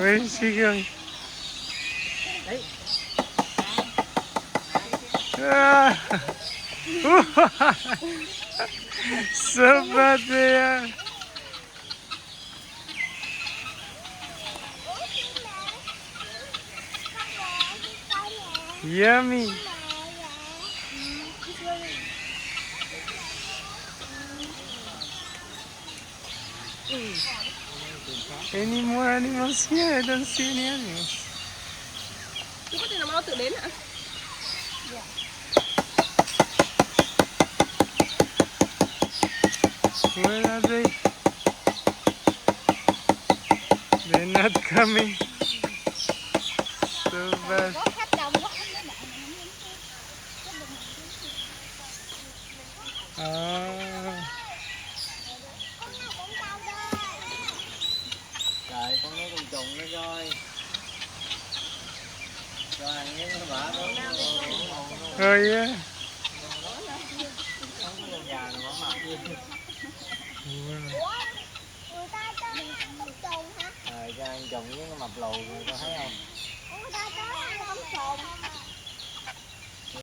Ôi, sige. Đấy. Ah. So bad they are. Yummy. Any more animals here? I don't see any animals. Chú có tin là nó tự đến hả? Where are they? They're not coming. So bad. Ah. Trời, con nói con trùng nó rồi. Rồi, nhưng mà bả nó Oh yeah. con già nó mở mặt gì. Người ta cho trùng hả? Rồi, cho ăn trùng với nó mập lù, con thấy không? Người ta cho ăn trùng